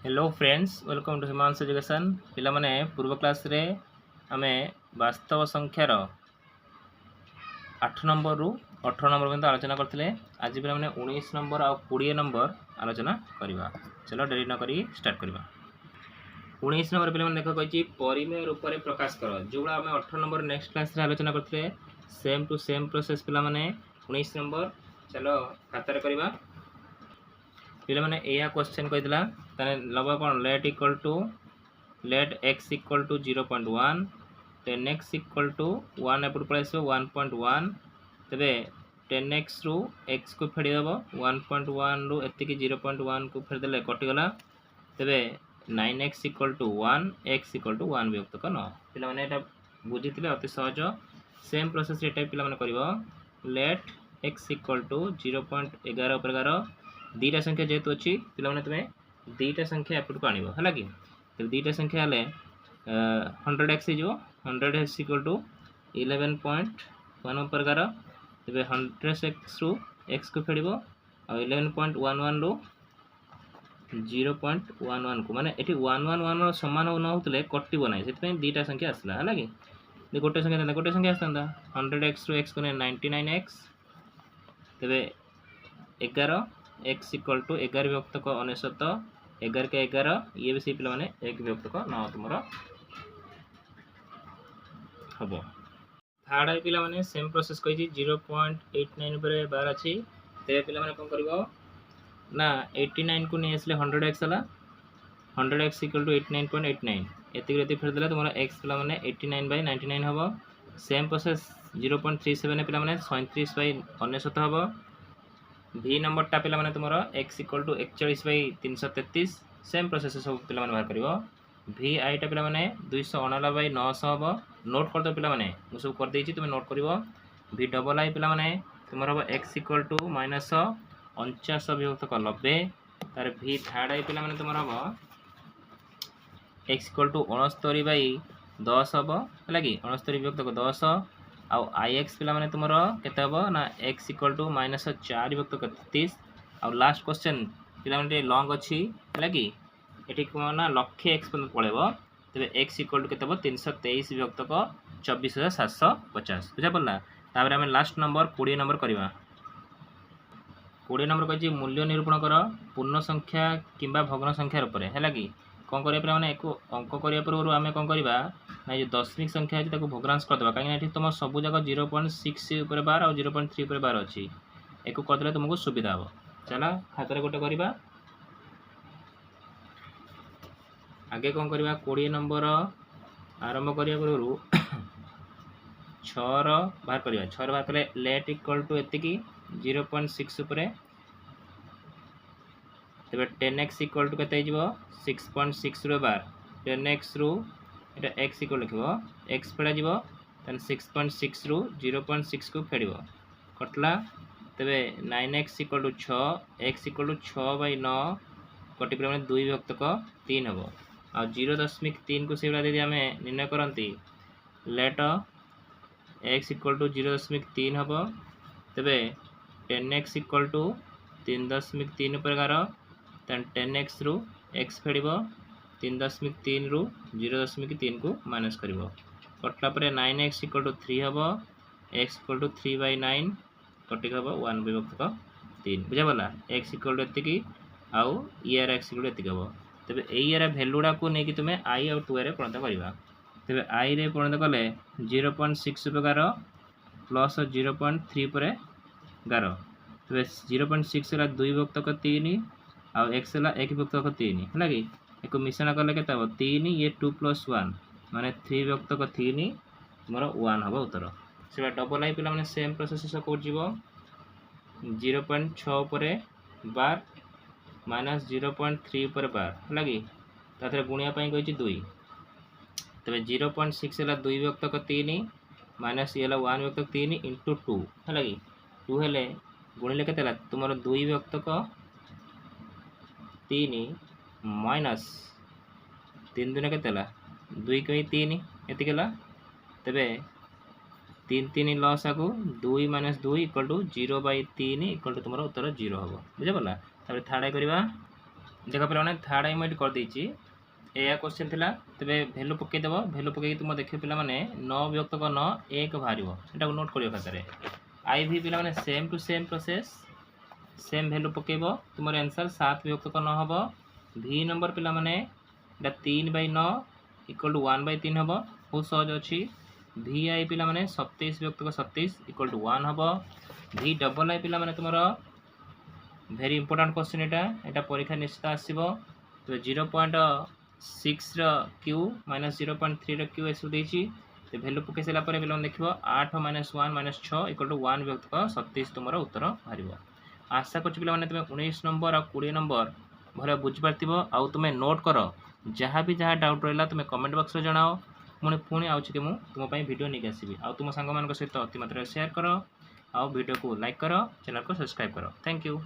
Hello friends welcome to Himanshu education पिला माने पूर्व क्लास रे आमे वास्तव संख्यार 8 नंबर रु 18 नंबर पर्यंत आलोचना करथिले। आज पिला माने 19 नंबर आ 20 नंबर आलोचना करबा। चलो डेरी न करी स्टार्ट करबा। 19 नंबर पिला माने देखो कहछि परिमेय रूप रे प्रकाश कर। जोड़ा आमे 18 नंबर नेक्स्ट क्लास रे आलोचना करथिले सेम टू सेम प्रोसेस पिला माने 19 नंबर चलो खाता रे करबा। पिला माने एया क्वेश्चन कहितला तने लबा कोन let x equal to 0.1 10x equal to 1 एपट पळे आसो 1.1 तबे 10x रु x को फेडी देबो 1.1 रु एति की 0.1 को फेडी देले कटि गला तबे 9x equal to 1 x equal to 1 विभक्त क 9 पिला माने एटा बुझितिले अति सहज सेम प्रोसेस एटा पिला माने करबो लेट x इक्वल टू 0.11 पर 11 दीटा संख्या जेहेतु अच्छी पिला माने तमे दीटा संख्या एपट को आनिबो हला कि तब दीटा संख्या हले 100x जो 100x इक्वल टू 11.1 पर 11 तबे 100x रु x को फेडिबो आ 11.11 रु 0.11 को माने एठी 111 समान न होतले कटिबो नै सेति दीटा संख्या आसला हला कि गोटे संख्या आसता 100x रु x को 99x तबे 11 x इक्वल टू 11 विभक्त को 99 11 के 11 ये भी सी पिला माने 1 विभक्त को 9 तुमरो हबो। थर्ड आई पिला माने सेम प्रोसेस कहि 0.89 पर 12 अछि ते पिला माने कोन करबो ना 89 को नै आसले 100x हला 100x इक्वल टू 89.89 एति रेति फेर देला तुमरो x पिला माने 89/99 हबो। सेम प्रोसेस 0.37 पिला माने 37/99 हबो। v नंबर टा पिला माने तुमरो x equal to 41/333 same process सब पिला माने बाहर करिवो। v i टा पिला माने 299/900 हबो नोट कर दो पिला माने मु सब कर देछि तुमे नोट करिवो। v डबल i पिला माने तुमरो हबो x इक्वल टू -49 विभक्त क 90 तार v थर्ड i पिला माने तुमरो हबो x इक्वल टू 69/10 हबो हला कि 69 विभक्त क 10 आउ ix पिला माने तुमरो केते हबो ना x इक्वल टू -4 विभक्त क 33 आउ लास्ट क्वेश्चन पिला माने लॉन्ग अछि हला कि एठी को ना लक्ष्य x पर पळेबो तबे x इक्वल टू केते हबो 323 विभक्त क 24750 बुझा पड़ला। तापर हम लास्ट नंबर 20 नंबर करबा। 20 नंबर कहछि मूल्य निरूपण कर पूर्ण संख्या किंबा भग्न संख्या रूप रे हला कि कोन करिया पर माने एको अंक करिया पर आमे कोन करबा ना जो दशमिक संख्या अछि ताको भग्नांश कर देबा काहे एठी तुम सब जगह 0.6 ऊपर 12 और 0.3 ऊपर 12 अछि एको कर देले तुमको सुविधा हो। चला खाता रे गोटे करबा आगे कोन करबा 20 नंबर आरंभ करिया परु 6 रो बाहर करबा 6 रो बाहर करे लेट इक्वल टू एति की 0.6 ऊपर तबे 10x इक्वल टू केते हिजबो 6.6 रो बार 10x रु एटा x इक्वल लिखबो x फेडा जिवो तन 6.6 रु 0.6 को फेडिबो कटला तबे 9x equal to 6 x equal to 6/9 कटि पर माने 2 विभक्त क 3 हबो आ 0.3 को सेवला देदी हमें निर्णय करंती लेट x इक्वल टू 0.3 हबो तबे 10x इक्वल टू 3.3 पर 11 तन 10x रु x फेडिबो 3.3 रु 0.3 को माइनस करिवो कटला परे 9x इक्वल टू 3 हबो x इक्वल टू 3/9 कटि हबो 1 विभक्त क 3 बुझा पला x इक्वल टू एति की आउ ईआर x इक्वल टू एति हबो तबे एईआर वैल्यूडा को नै कि तुमे i और 2 रे प्रणत करिवा तबे i रे प्रणत कले 0.6 प्रकार प्लस 0.3 परे 11 तबे 0.6 रा 2 विभक्त क 3 आ x ला 1 विभक्त क 3 हला कि एको मिश्रण करले केता हो 3 ये 2 + 1 माने 3 विभक्त क 3 तुमरो 1 हबो उत्तर सेबा डबल आई पिला माने सेम प्रोसेस से को जीवो 0.6 परे 12 माइनस 0.3 पर 12 हला कि ताथरे गुणिया पई कहिछि 2 तबे 0.6 ला 2 विभक्त क 3 माइनस ये ला 1 विभक्त क 3 * 2 हला कि 2 हेले गुणिले केतेला तुमरो 2 विभक्त क 3 माइनस 3 दुने केतेला 2 कई 3 एति केला तबे 3 3 लॉस आगु 2 - 2 = 0/3 = तुमरो उत्तर 0 हबो बुझे पला। तबे थाडा करबा देख पे थार्ड आई मुझे कर देछि एया क्वेश्चन थिला तबे वैल्यू पके देबो वैल्यू पके तुम देखियो पिला माने 9 विभक्त क 9 1 बाहरिबो एटा को नोट करियो खातारे आई भी पिला माने same to same process same value पकेबो तुमर आंसर 7 विभक्त क 9 हबो v नंबर पिला माने एटा 3/9 इक्वल टू 1/3 हबो बहुत सहज अछि vi पिला माने 27 विभक्त क 27 इक्वल टू 1 हबो v डबल आई पिला माने तुमर वेरी इंपोर्टेंट क्वेश्चन एटा परीक्षा निश्चित आसीबो तो 0.6 रो q माइनस 0.3 रो q एसु देछि तो वैल्यू पके सेला परे बिलोन देखिबो 8 - 1 - 6 इक्वल टू 1 विभक्त क 27 तुमरो उत्तर बाहरिबो आशा करछु पिला माने तुमे 19 नंबर आ 20 नंबर भले बुझ पारतिबो आ तुमे नोट करो जहाँ भी जहाँ डाउट रहला तुमे कमेंट बॉक्स रे जणाओ पुणी आउछि के मु तुम पई वीडियो निक आसीबी आ तुम संग मान सहित अति मात्रा शेयर करो आ वीडियो को लाइक करो चैनल को सब्सक्राइब करो थैंक यू।